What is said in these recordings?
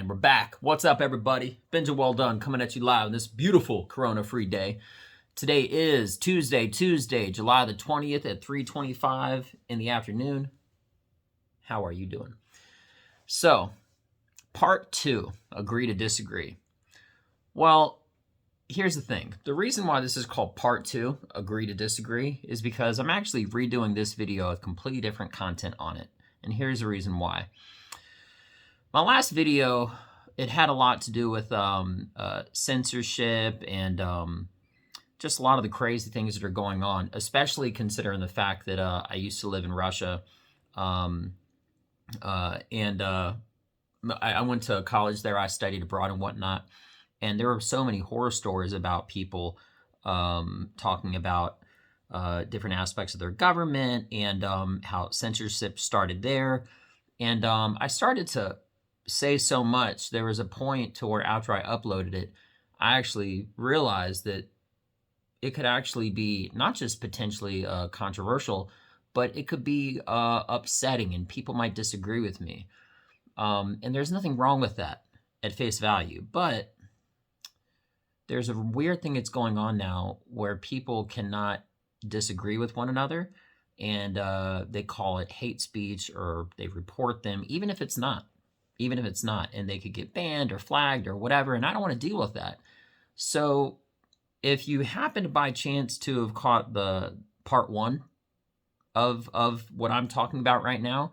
And we're back. What's up, everybody? Benja Welldone coming at you live on this beautiful Corona-free day. Today is Tuesday, July the 20th at 3:25 in the afternoon. How are you doing? So, part 2, agree to disagree. Well, here's the thing. The reason why this is called part 2, agree to disagree, is because I'm actually redoing this video with completely different content on it. And here's the reason why. My last video, it had a lot to do with censorship and just a lot of the crazy things that are going on, especially considering the fact that I used to live in Russia. I went to college there. I studied abroad and whatnot. And there were so many horror stories about people talking about different aspects of their government and how censorship started there. And I started to say so much. There was a point to where after I uploaded it, I actually realized that it could actually be not just potentially controversial, but it could be upsetting and people might disagree with me. And there's nothing wrong with that at face value. But there's a weird thing that's going on now where people cannot disagree with one another, and they call it hate speech, or they report them, even if it's not, and they could get banned or flagged or whatever, and I don't want to deal with that. So if you happen to by chance to have caught the part 1 of what I'm talking about right now,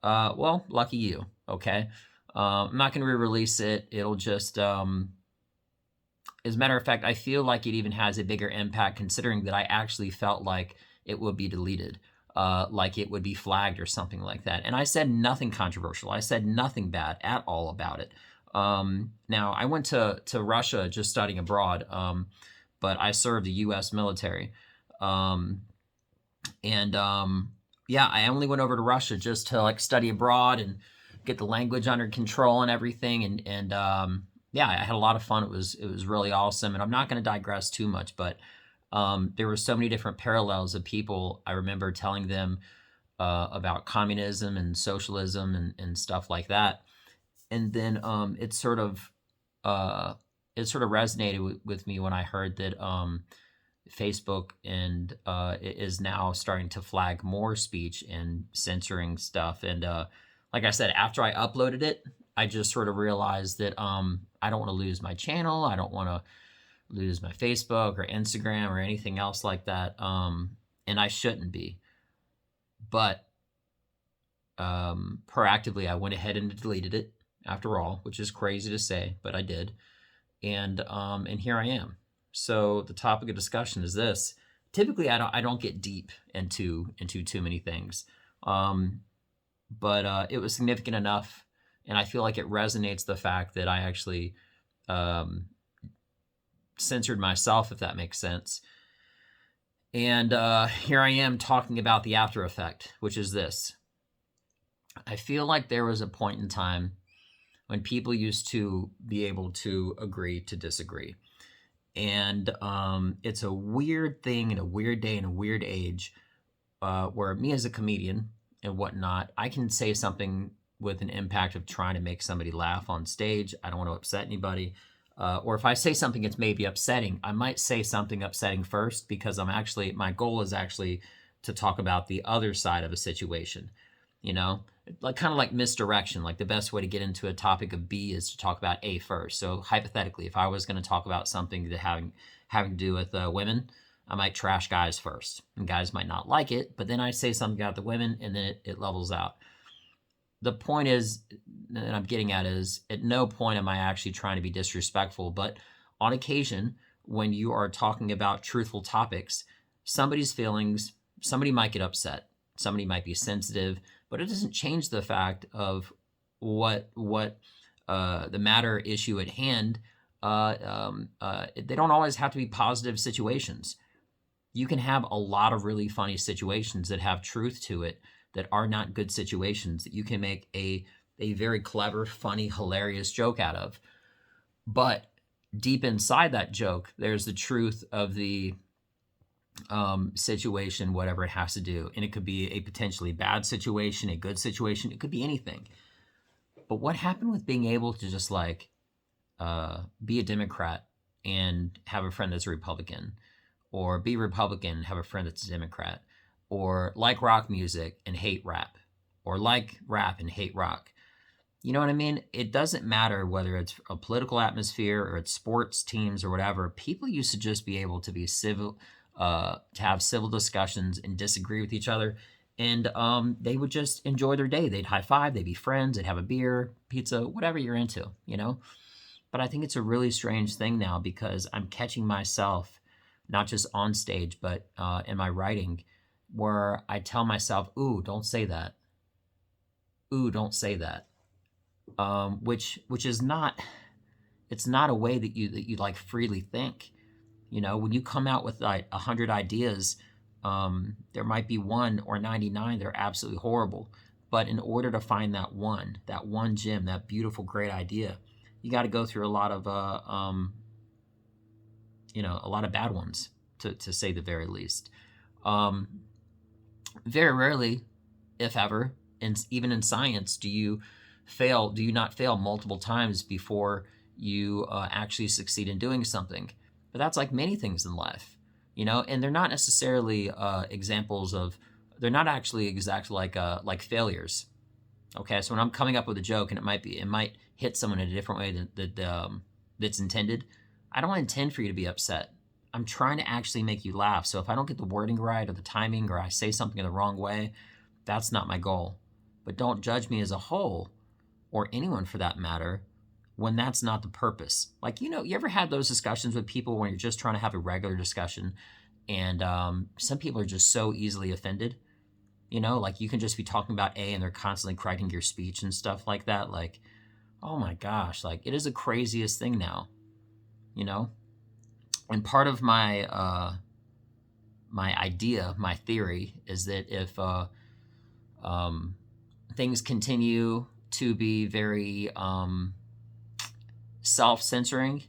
well, lucky you, okay? I'm not going to re-release it. It'll just, as a matter of fact, I feel like it even has a bigger impact considering that I actually felt like it would be deleted, like it would be flagged or something like that. And I said nothing controversial. I said nothing bad at all about it. Now, I went to Russia just studying abroad, but I served the U.S. military. Yeah, I only went over to Russia just to like study abroad and get the language under control and everything. Yeah, I had a lot of fun. It was really awesome. And I'm not going to digress too much, but there were so many different parallels of people. I remember telling them about communism and socialism and stuff like that. And then it sort of resonated with me when I heard that Facebook and is now starting to flag more speech and censoring stuff. And like I said, after I uploaded it, I just sort of realized that I don't want to lose my channel. I don't want to lose my Facebook or Instagram or anything else like that. And I shouldn't be. But proactively, I went ahead and deleted it after all, which is crazy to say, but I did. And here I am. So the topic of discussion is this. Typically, I don't get deep into too many things. But it was significant enough, and I feel like it resonates the fact that I actually censored myself, if that makes sense. And here I am talking about the after effect, which is this. I feel like there was a point in time when people used to be able to agree to disagree. And it's a weird thing in a weird day in a weird age where me as a comedian and whatnot, I can say something with an impact of trying to make somebody laugh on stage. I don't want to upset anybody. Or if I say something that's maybe upsetting, I might say something upsetting first because my goal is actually to talk about the other side of a situation, you know? Like kind of like misdirection, like the best way to get into a topic of B is to talk about A first. So hypothetically, if I was going to talk about something that having to do with women, I might trash guys first, and guys might not like it, but then I say something about the women, and then it levels out. The point is, that I'm getting at is, at no point am I actually trying to be disrespectful, but on occasion, when you are talking about truthful topics, somebody's feelings, somebody might get upset, somebody might be sensitive, but it doesn't change the fact of what the matter issue at hand. They don't always have to be positive situations. You can have a lot of really funny situations that have truth to it that are not good situations that you can make a very clever, funny, hilarious joke out of. But deep inside that joke, there's the truth of the situation, whatever it has to do. And it could be a potentially bad situation, a good situation. It could be anything. But what happened with being able to just like be a Democrat and have a friend that's a Republican, or be Republican and have a friend that's a Democrat, or like rock music and hate rap, or like rap and hate rock? You know what I mean? It doesn't matter whether it's a political atmosphere or it's sports teams or whatever. People used to just be able to be civil, to have civil discussions and disagree with each other. And they would just enjoy their day. They'd high five, they'd be friends, they'd have a beer, pizza, whatever you're into, you know? But I think it's a really strange thing now because I'm catching myself, not just on stage, but in my writing, where I tell myself, ooh, don't say that. Ooh, don't say that. Which is not, it's not a way that you like freely think. You know, when you come out with like 100 ideas, there might be 1 or 99 that are absolutely horrible. But in order to find that one gem, that beautiful, great idea, you got to go through a lot of a lot of bad ones, to say the very least. Very rarely, if ever, and even in science, do you not fail multiple times before you actually succeed in doing something. But that's like many things in life, you know, and they're not necessarily examples of, they're not actually exactly like failures. Okay, so when I'm coming up with a joke and it might hit someone in a different way that's intended, I don't intend for you to be upset. I'm trying to actually make you laugh. So if I don't get the wording right or the timing, or I say something in the wrong way, that's not my goal. But don't judge me as a whole, or anyone for that matter, when that's not the purpose. Like, you know, you ever had those discussions with people when you're just trying to have a regular discussion, and some people are just so easily offended? You know, like you can just be talking about A and they're constantly correcting your speech and stuff like that. Like, oh my gosh, like it is the craziest thing now, you know? And part of my my theory is that if things continue to be very self-censoring,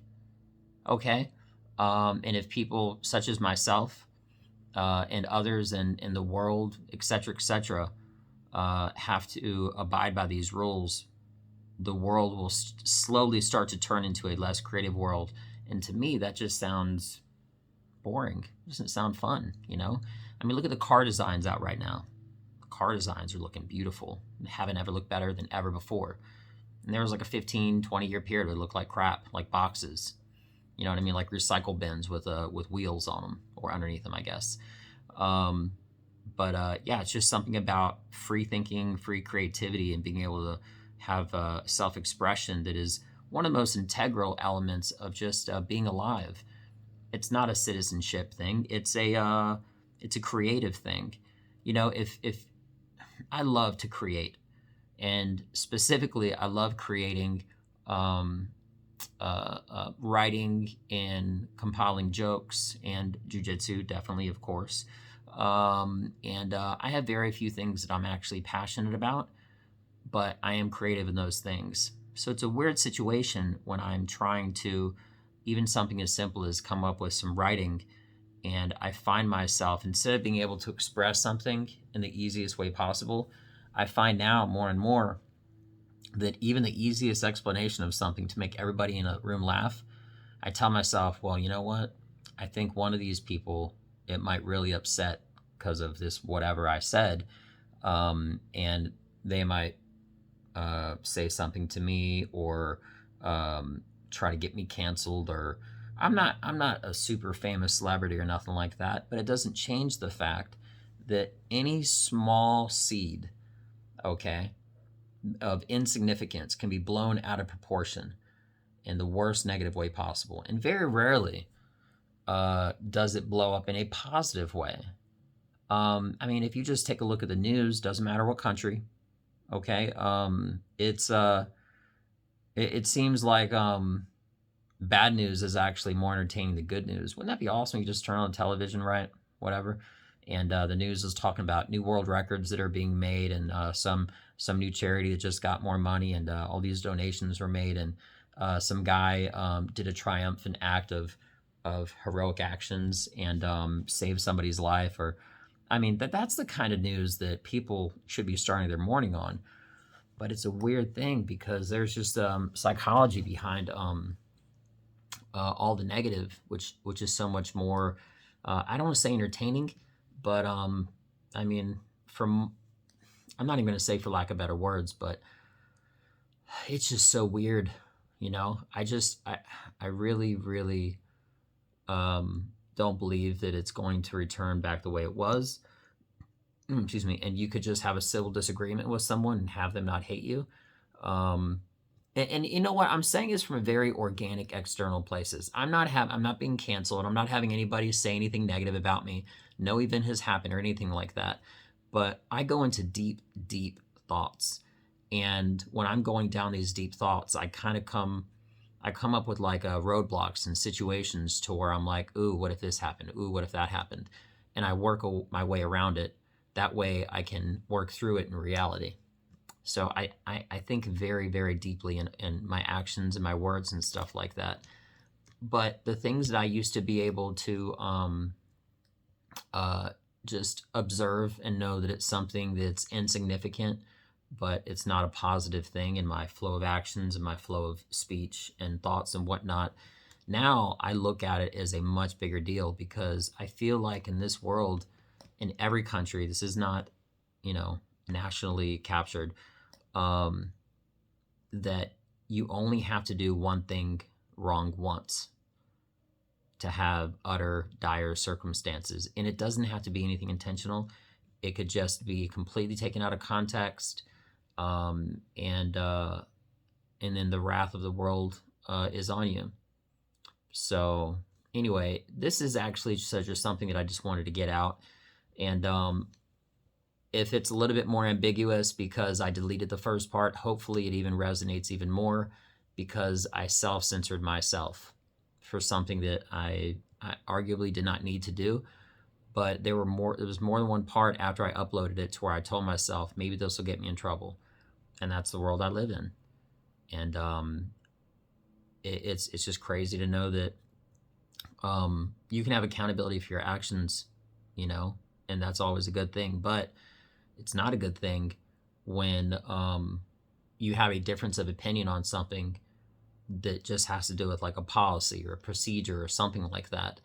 okay, and if people such as myself and others in the world, etc., etc., have to abide by these rules, the world will slowly start to turn into a less creative world. And to me, that just sounds boring. It doesn't sound fun, you know? I mean, look at the car designs out right now. The car designs are looking beautiful and haven't ever looked better than ever before. And there was like a 15, 20-year period where it looked like crap, like boxes. You know what I mean? Like recycle bins with wheels on them, or underneath them, I guess. Yeah, it's just something about free thinking, free creativity, and being able to have self-expression that is one of the most integral elements of just being alive. It's not a citizenship thing. It's a creative thing. You know, if I love to create, and specifically, I love creating, writing and compiling jokes, and jujitsu, definitely, of course. I have very few things that I'm actually passionate about, but I am creative in those things. So it's a weird situation when I'm trying to, even something as simple as come up with some writing, and I find myself, instead of being able to express something in the easiest way possible, I find now more and more that even the easiest explanation of something to make everybody in a room laugh, I tell myself, well, you know what? I think one of these people, it might really upset because of this whatever I said, and they might say something to me, or try to get me canceled, or I'm not a super famous celebrity or nothing like that, but it doesn't change the fact that any small seed, okay, of insignificance can be blown out of proportion in the worst negative way possible. And very rarely does it blow up in a positive way. I mean, if you just take a look at the news, doesn't matter what country, okay, it seems like bad news is actually more entertaining than good news. Wouldn't that be awesome? You just turn on television, right? Whatever. And the news is talking about new world records that are being made, and some new charity that just got more money, and all these donations were made, and some guy did a triumphant act of heroic actions and saved somebody's life. Or, I mean, that's the kind of news that people should be starting their morning on. But it's a weird thing because there's just psychology behind all the negative, which is so much more. I don't want to say entertaining, but I mean, from I'm not even going to say for lack of better words, but it's just so weird, you know. I really, really don't believe that it's going to return back the way it was. Excuse me. And you could just have a civil disagreement with someone and have them not hate you. And you know what? I'm saying this from a very organic external places. I'm not being canceled. I'm not having anybody say anything negative about me. No event has happened or anything like that. But I go into deep, deep thoughts. And when I'm going down these deep thoughts, I come up with like roadblocks and situations to where I'm like, ooh, what if this happened? Ooh, what if that happened? And I work my way around it. That way I can work through it in reality. So I think very, very deeply in my actions and my words and stuff like that. But the things that I used to be able to just observe and know that it's something that's insignificant, but it's not a positive thing in my flow of actions and my flow of speech and thoughts and whatnot. Now I look at it as a much bigger deal because I feel like in this world, in every country, this is not, nationally captured, that you only have to do one thing wrong once to have utter dire circumstances. And it doesn't have to be anything intentional. It could just be completely taken out of context. And then the wrath of the world is on you. So anyway, this is actually just something that I just wanted to get out. And if it's a little bit more ambiguous because I deleted the first part, hopefully it even resonates even more because I self-censored myself for something that I arguably did not need to do. But there was more than one part after I uploaded it to where I told myself, maybe this will get me in trouble. And that's the world I live in. And it's just crazy to know that you can have accountability for your actions, and that's always a good thing. But it's not a good thing when you have a difference of opinion on something that just has to do with like a policy or a procedure or something like that.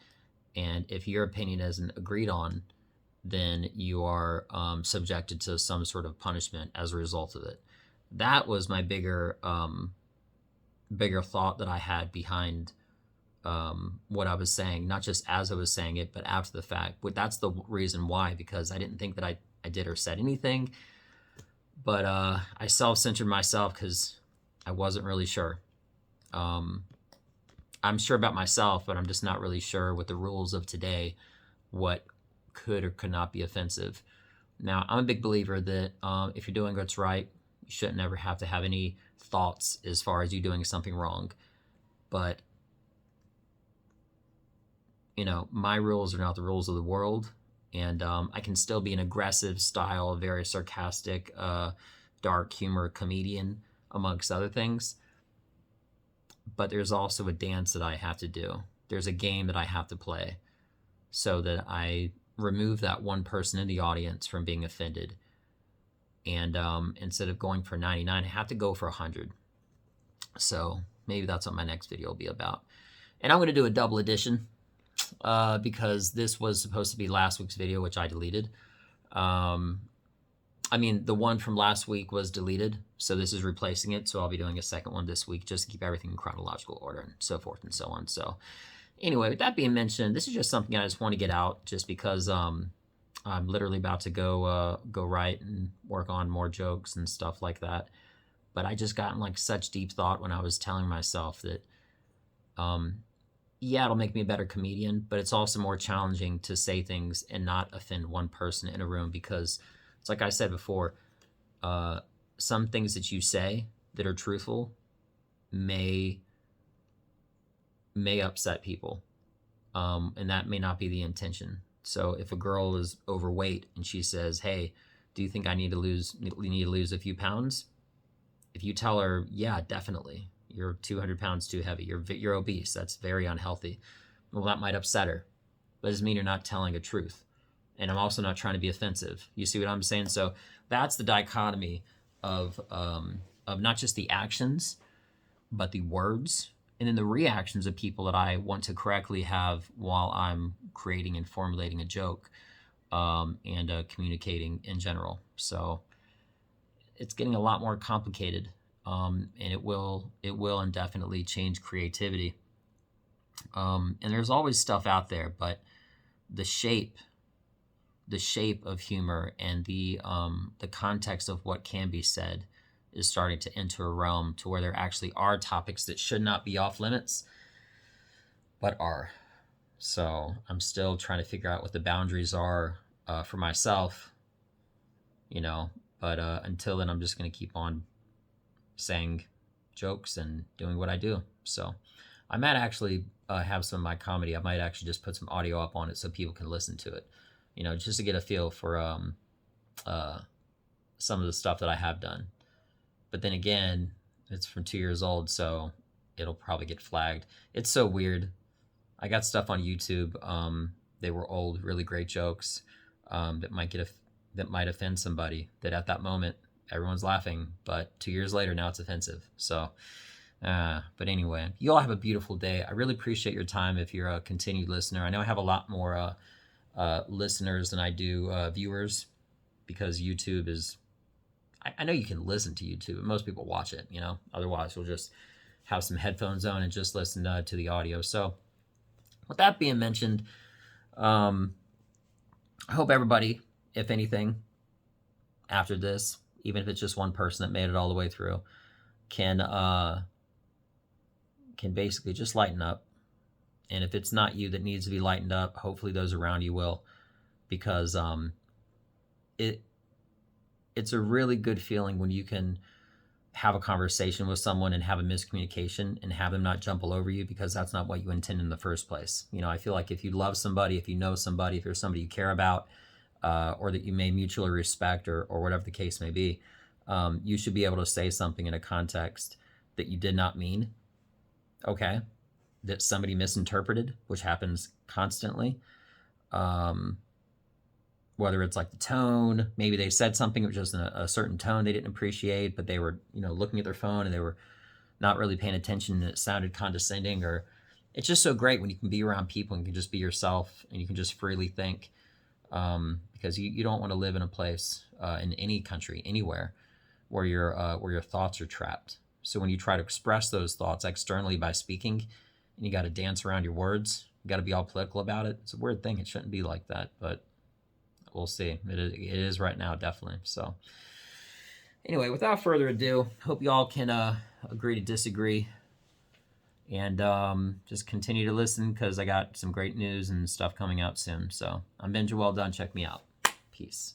And if your opinion isn't agreed on, then you are subjected to some sort of punishment as a result of it. That was my bigger thought that I had behind what I was saying, not just as I was saying it, but after the fact. But that's the reason why, because I didn't think that I did or said anything. But I self-censored myself because I wasn't really sure. I'm sure about myself, but I'm just not really sure with the rules of today what could or could not be offensive. Now, I'm a big believer that if you're doing what's right, you shouldn't ever have to have any thoughts as far as you doing something wrong. But, my rules are not the rules of the world. And I can still be an aggressive style, very sarcastic, dark humor comedian, amongst other things. But there's also a dance that I have to do. There's a game that I have to play so that I remove that one person in the audience from being offended. And instead of going for 99, I have to go for 100. So maybe that's what my next video will be about. And I'm going to do a double edition because this was supposed to be last week's video, which I deleted. The one from last week was deleted, so this is replacing it. So I'll be doing a second one this week just to keep everything in chronological order and so forth and so on. So anyway, with that being mentioned, this is just something I just want to get out just because I'm literally about to go write and work on more jokes and stuff like that. But I just got in like such deep thought when I was telling myself that, yeah, it'll make me a better comedian, but it's also more challenging to say things and not offend one person in a room because it's like I said before, some things that you say that are truthful may upset people, and that may not be the intention. So if a girl is overweight and she says, "Hey, do you think I need to lose a few pounds?" If you tell her, "Yeah, definitely. You're 200 pounds too heavy. You're obese. That's very unhealthy." Well, that might upset her, but it doesn't mean you're not telling a truth. And I'm also not trying to be offensive. You see what I'm saying? So that's the dichotomy of not just the actions, but the words, and then the reactions of people that I want to correctly have while I'm creating and formulating a joke, and communicating in general. So it's getting a lot more complicated, and it will indefinitely change creativity. And there's always stuff out there, but the shape of humor and the context of what can be said is starting to enter a realm to where there actually are topics that should not be off limits, but are. So I'm still trying to figure out what the boundaries are for myself, but until then, I'm just going to keep on saying jokes and doing what I do. So I might actually have some of my comedy. I might actually just put some audio up on it so people can listen to it, just to get a feel for some of the stuff that I have done. But then again, it's from 2 years old, so it'll probably get flagged. It's so weird. I got stuff on YouTube. They were old, really great jokes that might offend somebody. That at that moment everyone's laughing, but 2 years later now it's offensive. So, but anyway, you all have a beautiful day. I really appreciate your time. If you're a continued listener, I know I have a lot more listeners than I do viewers, because YouTube is. I know you can listen to YouTube, but most people watch it. Otherwise you'll just have some headphones on and just listen to the audio. So, with that being mentioned, I hope everybody, if anything, after this, even if it's just one person that made it all the way through, can basically just lighten up. And if it's not you that needs to be lightened up, hopefully those around you will, because it's a really good feeling when you can have a conversation with someone and have a miscommunication and have them not jump all over you, because that's not what you intend in the first place. I feel like if you love somebody, if you know somebody, if you're somebody you care about, or that you may mutually respect, or whatever the case may be, you should be able to say something in a context that you did not mean, okay, that somebody misinterpreted, which happens constantly. Whether it's like the tone, maybe they said something which was in a certain tone they didn't appreciate, but they were, looking at their phone and they were not really paying attention and it sounded condescending. Or it's just so great when you can be around people and you can just be yourself and you can just freely think, because you don't want to live in a place, in any country, anywhere, where your thoughts are trapped. So when you try to express those thoughts externally by speaking, and you got to dance around your words, you got to be all political about it. It's a weird thing. It shouldn't be like that, but we'll see. It is right now, definitely. So anyway, without further ado, hope y'all can agree to disagree, and just continue to listen, because I got some great news and stuff coming out soon. So I'm Benja Welldone. Check me out. Peace.